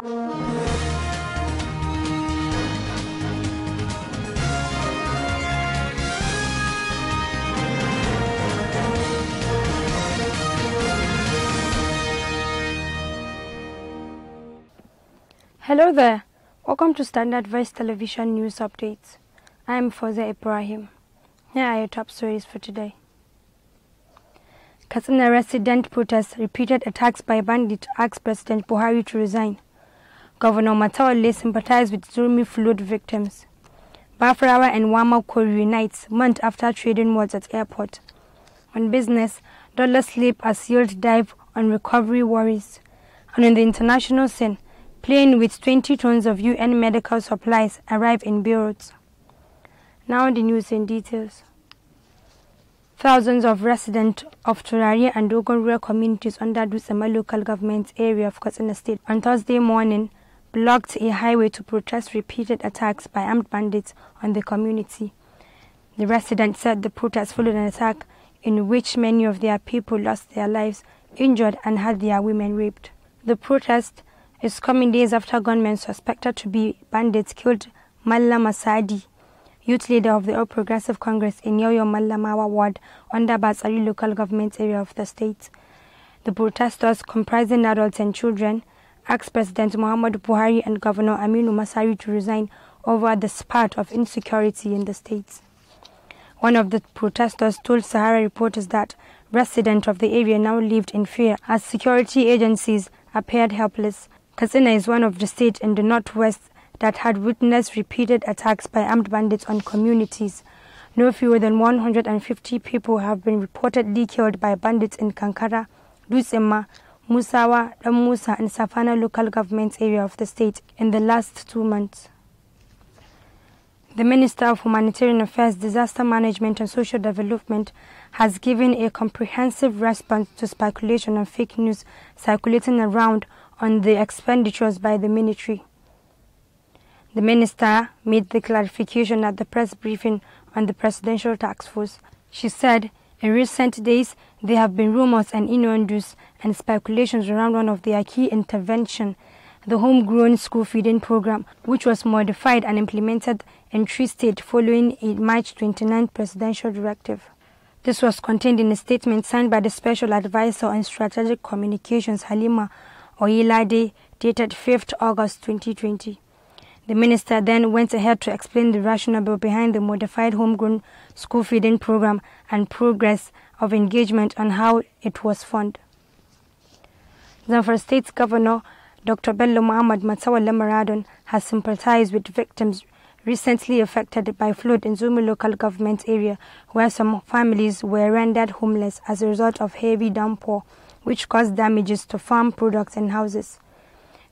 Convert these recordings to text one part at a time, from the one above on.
Hello there, welcome to Standard Voice Television News Updates. I am Fawza Ibrahim. Here are your top stories for today. Katsina resident protests repeated attacks by bandits asked President Buhari to resign. Governor MATAWALLE sympathized with Zurmi flood victims. Bafarawa and Wamako reunites month after trading wars at airport. On business, dollar slip as yield dive on recovery worries. And on the international scene, plane with 20 tons of UN medical supplies arrive in Beirut. Now the news in details. Thousands of residents of Turari and Dogon communities under Dusema local government area of Katsina State on Thursday morning blocked a highway to protest repeated attacks by armed bandits on the community. The residents said the protest followed an attack in which many of their people lost their lives, injured and had their women raped. The protest is coming days after gunmen suspected to be bandits killed Mallam Masadi, youth leader of the All Progressive Congress in Yoyo Mallamawa ward under Batsari local government area of the state. The protesters, comprising adults and children, asked President Muhammadu Buhari and Governor Aminu Masari to resign over the spat of insecurity in the state. One of the protesters told Sahara reporters that residents of the area now lived in fear as security agencies appeared helpless. Katsina is one of the states in the northwest that had witnessed repeated attacks by armed bandits on communities. No fewer than 150 people have been reportedly killed by bandits in Kankara, Dusema, Musawa, Musa and Safana local government area of the state in the last 2 months. The Minister of Humanitarian Affairs, Disaster Management and Social Development has given a comprehensive response to speculation and fake news circulating around on the expenditures by the military. The minister made the clarification at the press briefing on the Presidential Task Force. She said, in recent days, there have been rumors and innuendos and speculations around one of their key interventions, the homegrown school feeding program, which was modified and implemented in 3 states following a March 29 presidential directive. This was contained in a statement signed by the Special Advisor on Strategic Communications, Halima Oyelade, dated 5th August 2020. The minister then went ahead to explain the rationale behind the modified homegrown school feeding program and progress of engagement on how it was funded. Zamfara State's Governor Dr. Bello Matawallle has sympathized with victims recently affected by flood in Zurmi local government area, where some families were rendered homeless as a result of heavy downpour, which caused damages to farm products and houses.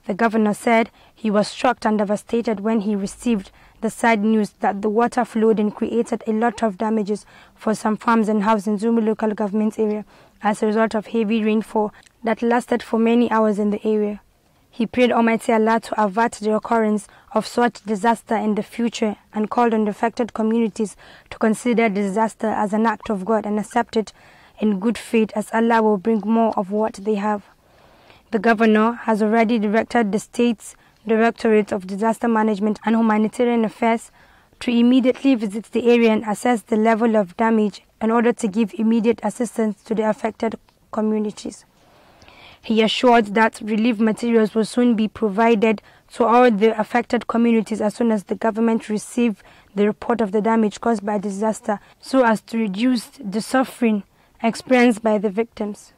The governor said he was shocked and devastated when he received the sad news that the water flooding created a lot of damages for some farms and houses in Zurmi local government area as a result of heavy rainfall that lasted for many hours in the area. He prayed Almighty Allah to avert the occurrence of such disaster in the future and called on the affected communities to consider the disaster as an act of God and accept it in good faith, as Allah will bring more of what they have. The governor has already directed the state's Directorate of Disaster Management and Humanitarian Affairs to immediately visit the area and assess the level of damage in order to give immediate assistance to the affected communities. He assured that relief materials will soon be provided to all the affected communities as soon as the government receives the report of the damage caused by the disaster, so as to reduce the suffering experienced by the victims.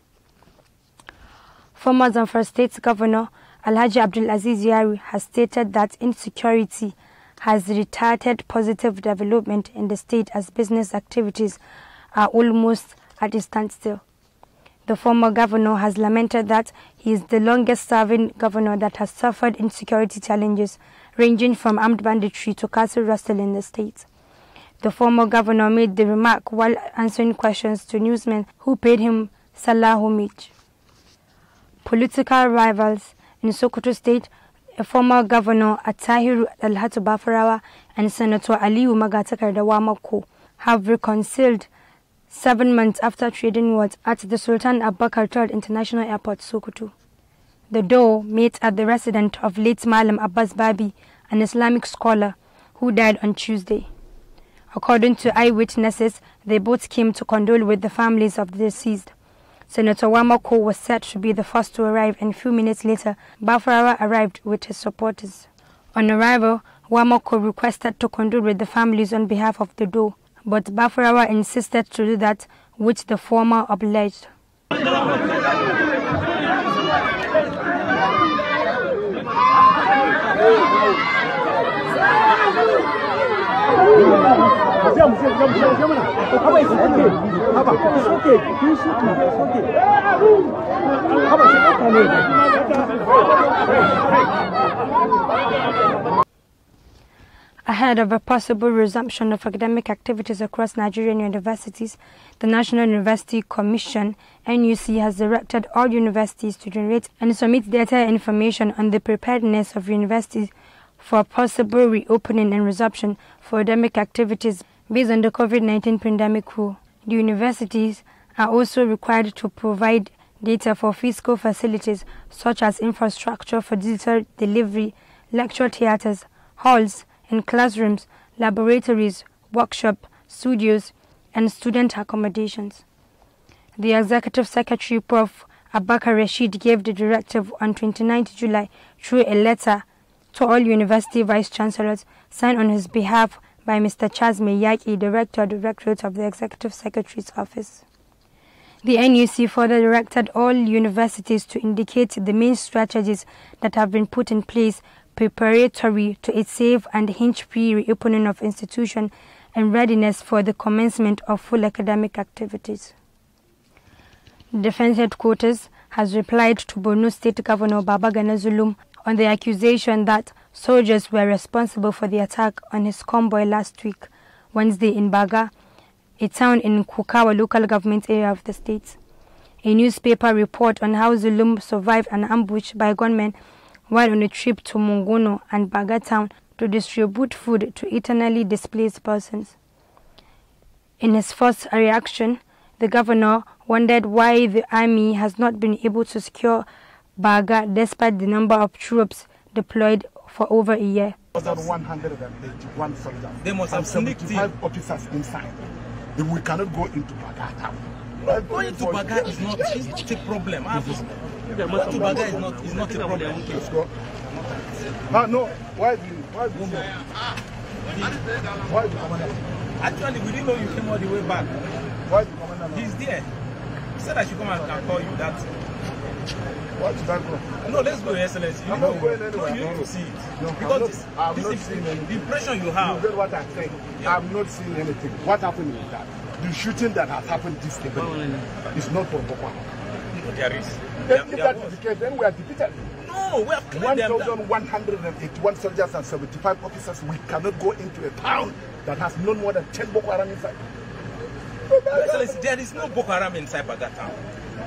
Former Zamfara State Governor Alhaji Abdul Aziz Yari has stated that insecurity has retarded positive development in the state as business activities are almost at a standstill. The former governor has lamented that he is the longest-serving governor that has suffered insecurity challenges ranging from armed banditry to castle rustle in the state. The former governor made the remark while answering questions to newsmen who paid him salah homage. Political rivals in Sokoto State, a former governor Atahiru Alhatu Bafarawa and Senator Aliyu Magatakarda Wamako have reconciled 7 months after trading wars at the Sultan Abubakar III International Airport, Sokoto. The duo met at the residence of late Malam Abbas Babi, an Islamic scholar who died on Tuesday. According to eyewitnesses, they both came to condole with the families of the deceased. Senator Wamako was said to be the first to arrive, and a few minutes later, Bafarawa arrived with his supporters. On arrival, Wamako requested to condole with the families on behalf of the duo, but Bafarawa insisted to do that, which the former obliged. Ahead of a possible resumption of academic activities across Nigerian universities, the National University Commission (NUC) has directed all universities to generate and submit data information on the preparedness of universities for possible reopening and resumption for academic activities based on the COVID-19 pandemic rule. The universities are also required to provide data for physical facilities such as infrastructure for digital delivery, lecture theaters, halls and classrooms, laboratories, workshops, studios, and student accommodations. The Executive Secretary, Prof. Abakar Rashid, gave the directive on 29 July through a letter to all university vice-chancellors signed on his behalf by Mr. Charles Meyaki, Director of the Directorate of the Executive Secretary's Office. The NUC further directed all universities to indicate the main strategies that have been put in place preparatory to a safe and hinge-free reopening of institutions and readiness for the commencement of full academic activities. The Defense Headquarters has replied to Borno State Governor Babagana Zulum on the accusation that soldiers were responsible for the attack on his convoy last week, Wednesday, in Baga, a town in Kukawa local government area of the state. A newspaper report on how Zulum survived an ambush by gunmen while on a trip to Mungono and Baga town to distribute food to internally displaced persons. In his first reaction, the governor wondered why the army has not been able to secure Baga despite the number of troops deployed for over a year. 181 soldiers. They must have 75 officers inside. We cannot go into Baga town. Going to Baga is not a problem. Going to Baga is not a problem. Let's go. No, why do you Actually, we didn't know you came all the way back. Why the commander? He's there. He said I should come and call you that. What should I go? No, let's go, Your Excellency. I'm not going anywhere. No, you need to see it. No, because I'm not seeing anything. The impression you have. You get what I'm saying? Yeah. I'm not seeing anything. What happened is that the shooting that has happened this evening is not from Boko Haram. There is. If that is the case, then we are defeated. No, we have cleared them. 1,181 soldiers and 75 officers. We cannot go into a town that has no more than 10 Boko Haram inside. Excellency, there is no Boko Haram inside Baga town.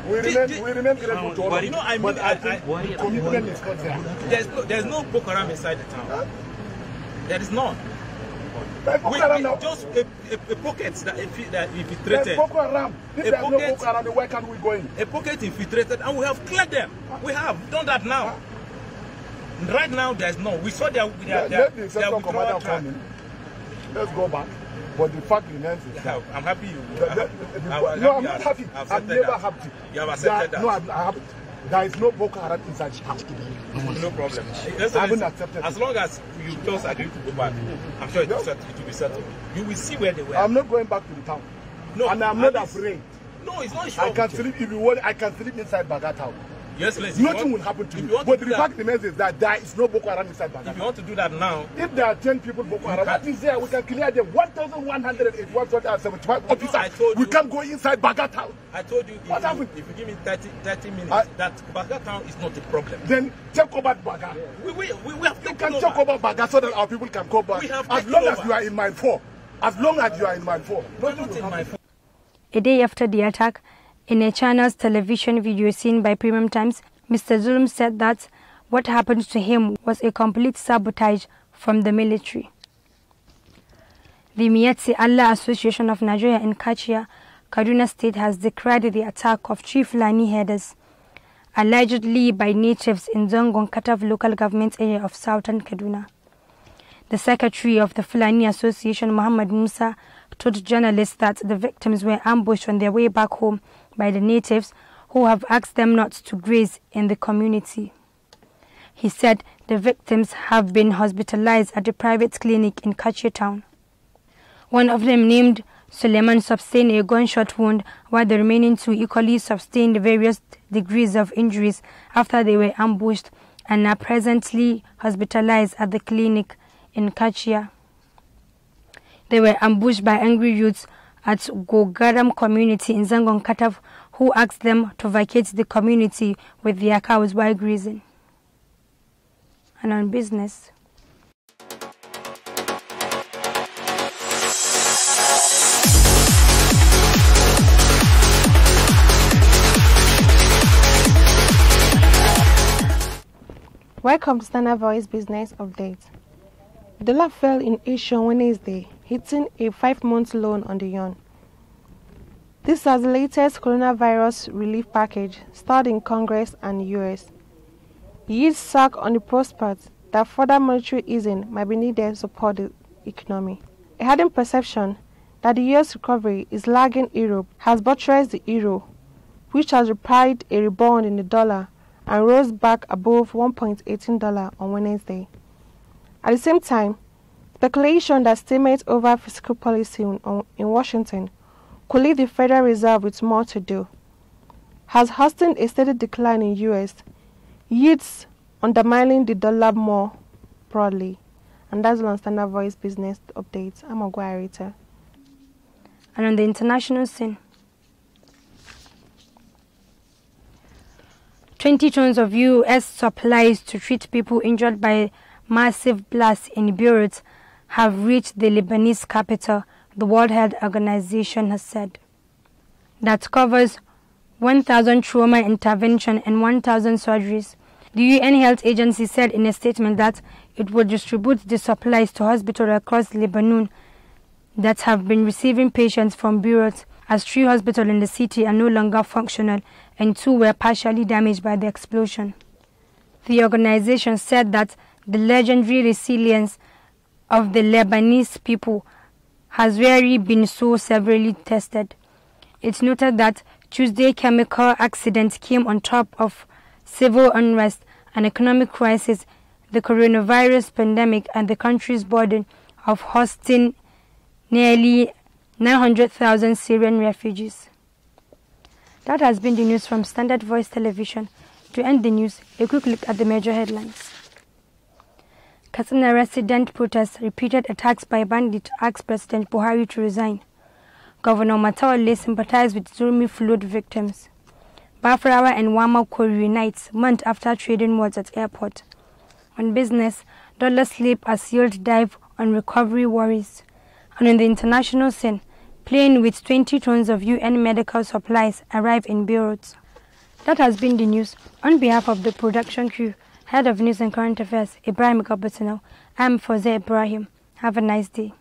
We remain grateful to all of you. I mean, the commitment is not there. There's no Boko Haram inside the town. Huh? There is none. Just a pocket that infiltrated. Boko Haram. If there's no Boko Haram, where can we go in? A pocket infiltrated, and we have cleared them. We have done that now. Right now, there's no. We saw their withdrawal track. Let's go back. But the fact remains is that I'm happy you. No, I'm not happy. I'm never happy. You have accepted that. No, I'm happy. There is no Boko Haram inside the house. No problem. I haven't accepted. As long as you just agree to go back, I'm sure it will be settled. You will see where they were. I'm not going back to the town. No, and I'm not afraid. No, it's not sure. I can sleep if you want. I can sleep inside Baga town. Yes, let's. Nothing will happen to you. But the fact remains is that there is no Boko Haram inside Baga. If you want to do that now, if there are 10 people Boko Haram, that is there. We can clear them. 1,181 soldiers and 75 officers. We can't go inside Baga town. I told you. What happened? If you give me 30 minutes, that Baga town is not a problem. Then take over Baga. We have taken over. You can take over Baga so that our people can go back. As long as you are in mine 4. As long as you are in mine 4. Not in mine 4. A day after the attack, in a channel's television video seen by Premium Times, Mr. Zulum said that what happened to him was a complete sabotage from the military. The Miyetti Allah Association of Nigeria in Kachia, Kaduna State, has decried the attack of 3 FULANI herders allegedly by natives in Zongon Katav local government area of southern Kaduna. The secretary of the Fulani Association, Muhammad Musa, told journalists that the victims were ambushed on their way back home by the natives, who have asked them not to graze in the community. He said the victims have been hospitalized at a private clinic in Kachie town. One of them, named Suleiman, sustained a gunshot wound, while the remaining two equally sustained various degrees of injuries after they were ambushed and are presently hospitalized at the clinic in Kachia. They were ambushed by angry youths at Gogaram community in Zangon Katav, who asked them to vacate the community with their cows while grazing. And on business. Welcome to Standard Voice Business Update. The dollar fell in Asia on Wednesday, hitting a 5-month low on the yuan. This is the latest coronavirus relief package stalled in Congress and US. Yields sag on the prospect that further monetary easing might be needed to support the economy. A hardened perception that the US recovery is lagging Europe has buttressed the euro, which has replied a rebound in the dollar and rose back above $1.18 on Wednesday. At the same time, speculation that statements over fiscal policy in Washington could leave the Federal Reserve with more to do has hastened a steady decline in U.S. yields, undermining the dollar more broadly. And that's on Standard Voice Business Updates. I'm Ogwarita. And on the international scene, 20 tons of U.S. supplies to treat people injured by massive blasts in Beirut have reached the Lebanese capital, the World Health Organization has said. That covers 1,000 trauma intervention and 1,000 surgeries. The UN Health Agency said in a statement that it will distribute the supplies to hospitals across Lebanon that have been receiving patients from Beirut, as 3 hospitals in the city are no longer functional and 2 were partially damaged by the explosion. The organization said that the legendary resilience of the Lebanese people has rarely been so severely tested. It noted that Tuesday chemical accident came on top of civil unrest, an economic crisis, the coronavirus pandemic, and the country's burden of hosting nearly 900,000 Syrian refugees. That has been the news from Standard Voice Television. To end the news, a quick look at the major headlines. Katsina resident protests repeated attacks by bandits asked President Buhari to resign. Governor MATAWALLE sympathized with Zurmi flood victims. Bafrawa and Wamako reunites month after trading wars at airport. On business, dollar slip as yield dive on recovery worries. And on the international scene, plane with 20 tons of UN medical supplies arrive in Beirut. That has been the news. On behalf of the production crew, Head of News and Current Affairs, Ibrahim Gabatino, I'm Foze Ibrahim. Have a nice day.